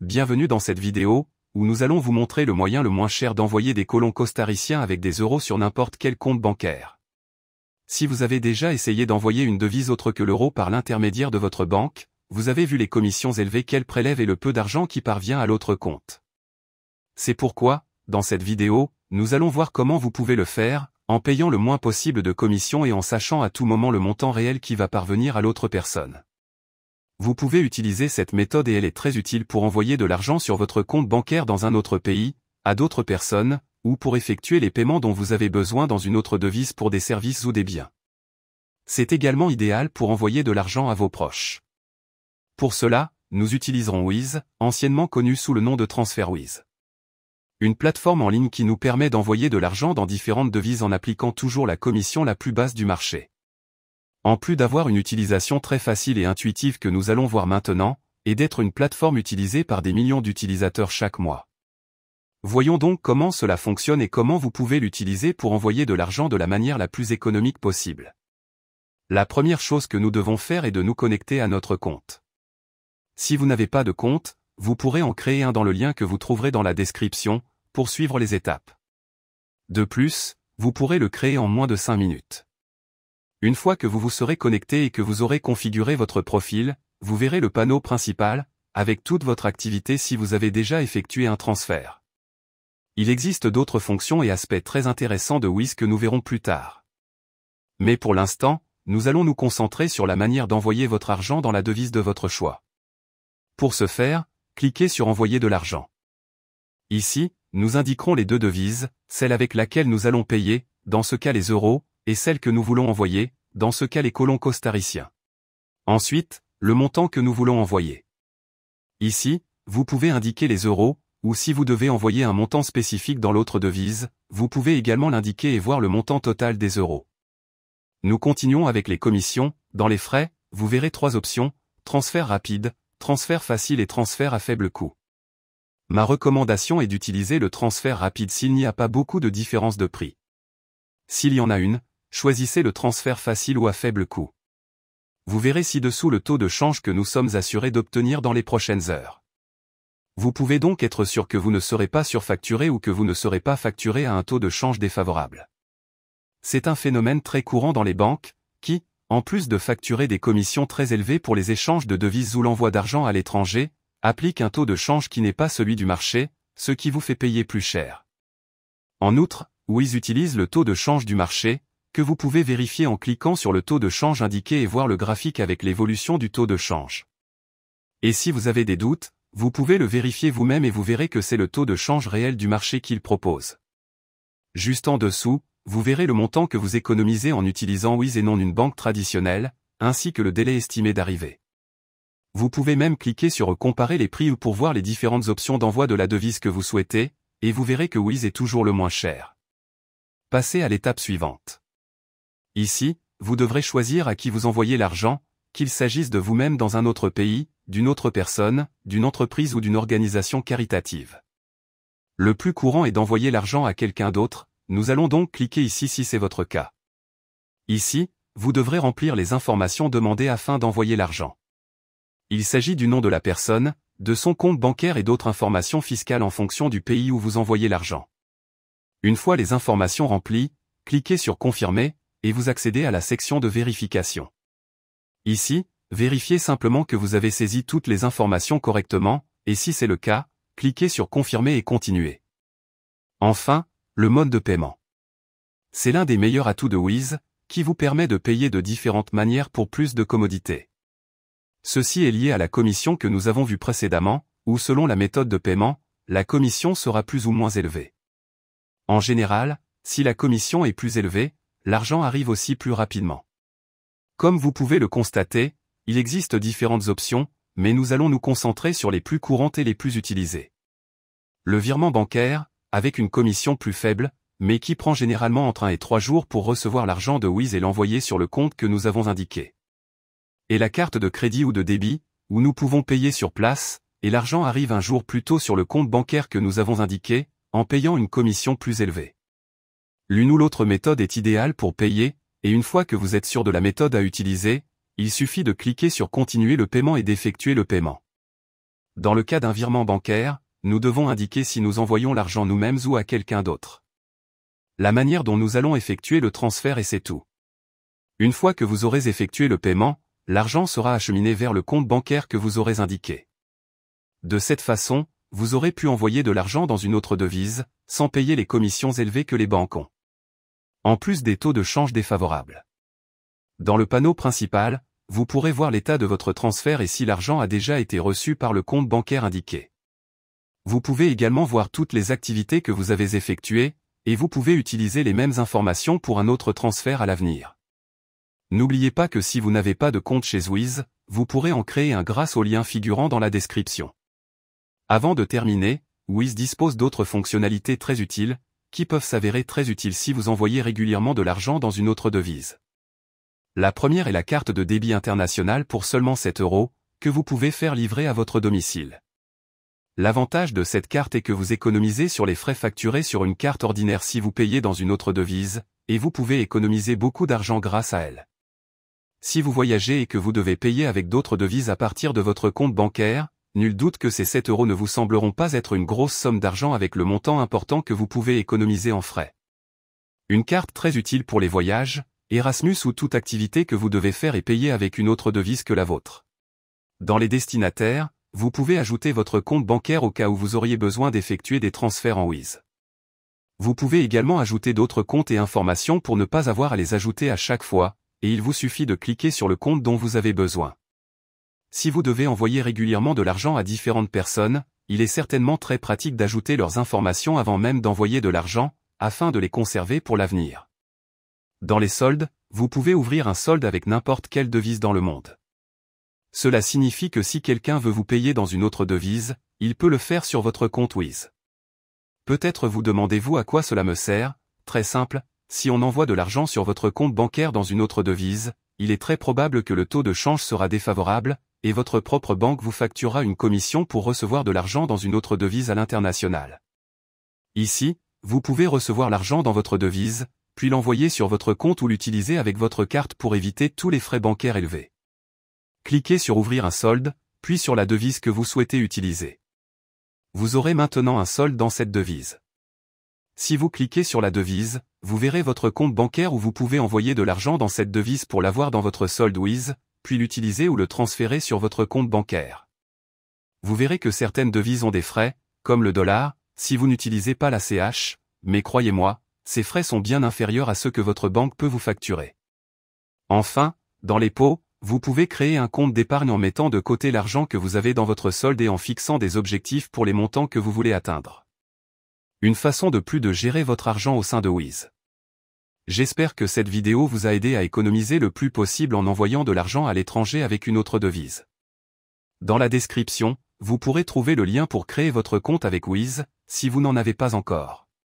bienvenue dans cette vidéo, où nous allons vous montrer le moyen le moins cher d'envoyer des colons costariciens avec des euros sur n'importe quel compte bancaire. Si vous avez déjà essayé d'envoyer une devise autre que l'euro par l'intermédiaire de votre banque, vous avez vu les commissions élevées qu'elle prélève et le peu d'argent qui parvient à l'autre compte. C'est pourquoi, dans cette vidéo, nous allons voir comment vous pouvez le faire, en payant le moins possible de commissions et en sachant à tout moment le montant réel qui va parvenir à l'autre personne. Vous pouvez utiliser cette méthode et elle est très utile pour envoyer de l'argent sur votre compte bancaire dans un autre pays, à d'autres personnes, ou pour effectuer les paiements dont vous avez besoin dans une autre devise pour des services ou des biens. C'est également idéal pour envoyer de l'argent à vos proches. Pour cela, nous utiliserons Wise, anciennement connu sous le nom de TransferWise. Une plateforme en ligne qui nous permet d'envoyer de l'argent dans différentes devises en appliquant toujours la commission la plus basse du marché. En plus d'avoir une utilisation très facile et intuitive que nous allons voir maintenant, et d'être une plateforme utilisée par des millions d'utilisateurs chaque mois. Voyons donc comment cela fonctionne et comment vous pouvez l'utiliser pour envoyer de l'argent de la manière la plus économique possible. La première chose que nous devons faire est de nous connecter à notre compte. Si vous n'avez pas de compte, vous pourrez en créer un dans le lien que vous trouverez dans la description, pour suivre les étapes. De plus, vous pourrez le créer en moins de 5 minutes. Une fois que vous vous serez connecté et que vous aurez configuré votre profil, vous verrez le panneau principal, avec toute votre activité si vous avez déjà effectué un transfert. Il existe d'autres fonctions et aspects très intéressants de Wise que nous verrons plus tard. Mais pour l'instant, nous allons nous concentrer sur la manière d'envoyer votre argent dans la devise de votre choix. Pour ce faire, cliquez sur Envoyer de l'argent. Ici, nous indiquerons les deux devises, celle avec laquelle nous allons payer, dans ce cas les euros, et celle que nous voulons envoyer, dans ce cas les colons costariciens. Ensuite, le montant que nous voulons envoyer. Ici, vous pouvez indiquer les euros, ou si vous devez envoyer un montant spécifique dans l'autre devise, vous pouvez également l'indiquer et voir le montant total des euros. Nous continuons avec les commissions. Dans les frais, vous verrez 3 options, transfert rapide, transfert facile et transfert à faible coût. Ma recommandation est d'utiliser le transfert rapide s'il n'y a pas beaucoup de différence de prix. S'il y en a une, choisissez le transfert facile ou à faible coût. Vous verrez ci-dessous le taux de change que nous sommes assurés d'obtenir dans les prochaines heures. Vous pouvez donc être sûr que vous ne serez pas surfacturé ou que vous ne serez pas facturé à un taux de change défavorable. C'est un phénomène très courant dans les banques, qui, en plus de facturer des commissions très élevées pour les échanges de devises ou l'envoi d'argent à l'étranger, applique un taux de change qui n'est pas celui du marché, ce qui vous fait payer plus cher. En outre, Wise utilise le taux de change du marché, que vous pouvez vérifier en cliquant sur le taux de change indiqué et voir le graphique avec l'évolution du taux de change. Et si vous avez des doutes, vous pouvez le vérifier vous-même et vous verrez que c'est le taux de change réel du marché qu'il propose. Juste en dessous, vous verrez le montant que vous économisez en utilisant Wise et non une banque traditionnelle, ainsi que le délai estimé d'arrivée. Vous pouvez même cliquer sur Comparer les prix ou pour voir les différentes options d'envoi de la devise que vous souhaitez, et vous verrez que Wise est toujours le moins cher. Passez à l'étape suivante. Ici, vous devrez choisir à qui vous envoyez l'argent, qu'il s'agisse de vous-même dans un autre pays, d'une autre personne, d'une entreprise ou d'une organisation caritative. Le plus courant est d'envoyer l'argent à quelqu'un d'autre. Nous allons donc cliquer ici si c'est votre cas. Ici, vous devrez remplir les informations demandées afin d'envoyer l'argent. Il s'agit du nom de la personne, de son compte bancaire et d'autres informations fiscales en fonction du pays où vous envoyez l'argent. Une fois les informations remplies, cliquez sur Confirmer, et vous accédez à la section de vérification. Ici, vérifiez simplement que vous avez saisi toutes les informations correctement, et si c'est le cas, cliquez sur Confirmer et Continuer. Enfin, le mode de paiement. C'est l'un des meilleurs atouts de Wise, qui vous permet de payer de différentes manières pour plus de commodité. Ceci est lié à la commission que nous avons vue précédemment, où selon la méthode de paiement, la commission sera plus ou moins élevée. En général, si la commission est plus élevée, l'argent arrive aussi plus rapidement. Comme vous pouvez le constater, il existe différentes options, mais nous allons nous concentrer sur les plus courantes et les plus utilisées. Le virement bancaire, avec une commission plus faible, mais qui prend généralement entre 1 et 3 jours pour recevoir l'argent de Wise et l'envoyer sur le compte que nous avons indiqué. Et la carte de crédit ou de débit, où nous pouvons payer sur place, et l'argent arrive un jour plus tôt sur le compte bancaire que nous avons indiqué, en payant une commission plus élevée. L'une ou l'autre méthode est idéale pour payer, et une fois que vous êtes sûr de la méthode à utiliser, il suffit de cliquer sur Continuer le paiement et d'effectuer le paiement. Dans le cas d'un virement bancaire, nous devons indiquer si nous envoyons l'argent nous-mêmes ou à quelqu'un d'autre. La manière dont nous allons effectuer le transfert et c'est tout. Une fois que vous aurez effectué le paiement, l'argent sera acheminé vers le compte bancaire que vous aurez indiqué. De cette façon, vous aurez pu envoyer de l'argent dans une autre devise, sans payer les commissions élevées que les banques ont. En plus des taux de change défavorables. Dans le panneau principal, vous pourrez voir l'état de votre transfert et si l'argent a déjà été reçu par le compte bancaire indiqué. Vous pouvez également voir toutes les activités que vous avez effectuées, et vous pouvez utiliser les mêmes informations pour un autre transfert à l'avenir. N'oubliez pas que si vous n'avez pas de compte chez Wiz, vous pourrez en créer un grâce au lien figurant dans la description. Avant de terminer, Wiz dispose d'autres fonctionnalités très utiles, qui peuvent s'avérer très utiles si vous envoyez régulièrement de l'argent dans une autre devise. La première est la carte de débit international pour seulement 7 €, que vous pouvez faire livrer à votre domicile. L'avantage de cette carte est que vous économisez sur les frais facturés sur une carte ordinaire si vous payez dans une autre devise, et vous pouvez économiser beaucoup d'argent grâce à elle. Si vous voyagez et que vous devez payer avec d'autres devises à partir de votre compte bancaire, nul doute que ces 7 € ne vous sembleront pas être une grosse somme d'argent avec le montant important que vous pouvez économiser en frais. Une carte très utile pour les voyages, Erasmus ou toute activité que vous devez faire et payer avec une autre devise que la vôtre. Dans les destinataires, vous pouvez ajouter votre compte bancaire au cas où vous auriez besoin d'effectuer des transferts en Wiz. Vous pouvez également ajouter d'autres comptes et informations pour ne pas avoir à les ajouter à chaque fois, et il vous suffit de cliquer sur le compte dont vous avez besoin. Si vous devez envoyer régulièrement de l'argent à différentes personnes, il est certainement très pratique d'ajouter leurs informations avant même d'envoyer de l'argent, afin de les conserver pour l'avenir. Dans les soldes, vous pouvez ouvrir un solde avec n'importe quelle devise dans le monde. Cela signifie que si quelqu'un veut vous payer dans une autre devise, il peut le faire sur votre compte Wiz. Peut-être vous demandez-vous à quoi cela me sert? Très simple, si on envoie de l'argent sur votre compte bancaire dans une autre devise, il est très probable que le taux de change sera défavorable, et votre propre banque vous facturera une commission pour recevoir de l'argent dans une autre devise à l'international. Ici, vous pouvez recevoir l'argent dans votre devise, puis l'envoyer sur votre compte ou l'utiliser avec votre carte pour éviter tous les frais bancaires élevés. Cliquez sur Ouvrir un solde, puis sur la devise que vous souhaitez utiliser. Vous aurez maintenant un solde dans cette devise. Si vous cliquez sur la devise, vous verrez votre compte bancaire où vous pouvez envoyer de l'argent dans cette devise pour l'avoir dans votre solde Wiz, puis l'utiliser ou le transférer sur votre compte bancaire. Vous verrez que certaines devises ont des frais, comme le dollar, si vous n'utilisez pas la CH, mais croyez-moi, ces frais sont bien inférieurs à ceux que votre banque peut vous facturer. Enfin, dans les pots, vous pouvez créer un compte d'épargne en mettant de côté l'argent que vous avez dans votre solde et en fixant des objectifs pour les montants que vous voulez atteindre. Une façon de plus de gérer votre argent au sein de Wiz. J'espère que cette vidéo vous a aidé à économiser le plus possible en envoyant de l'argent à l'étranger avec une autre devise. Dans la description, vous pourrez trouver le lien pour créer votre compte avec Wiz, si vous n'en avez pas encore.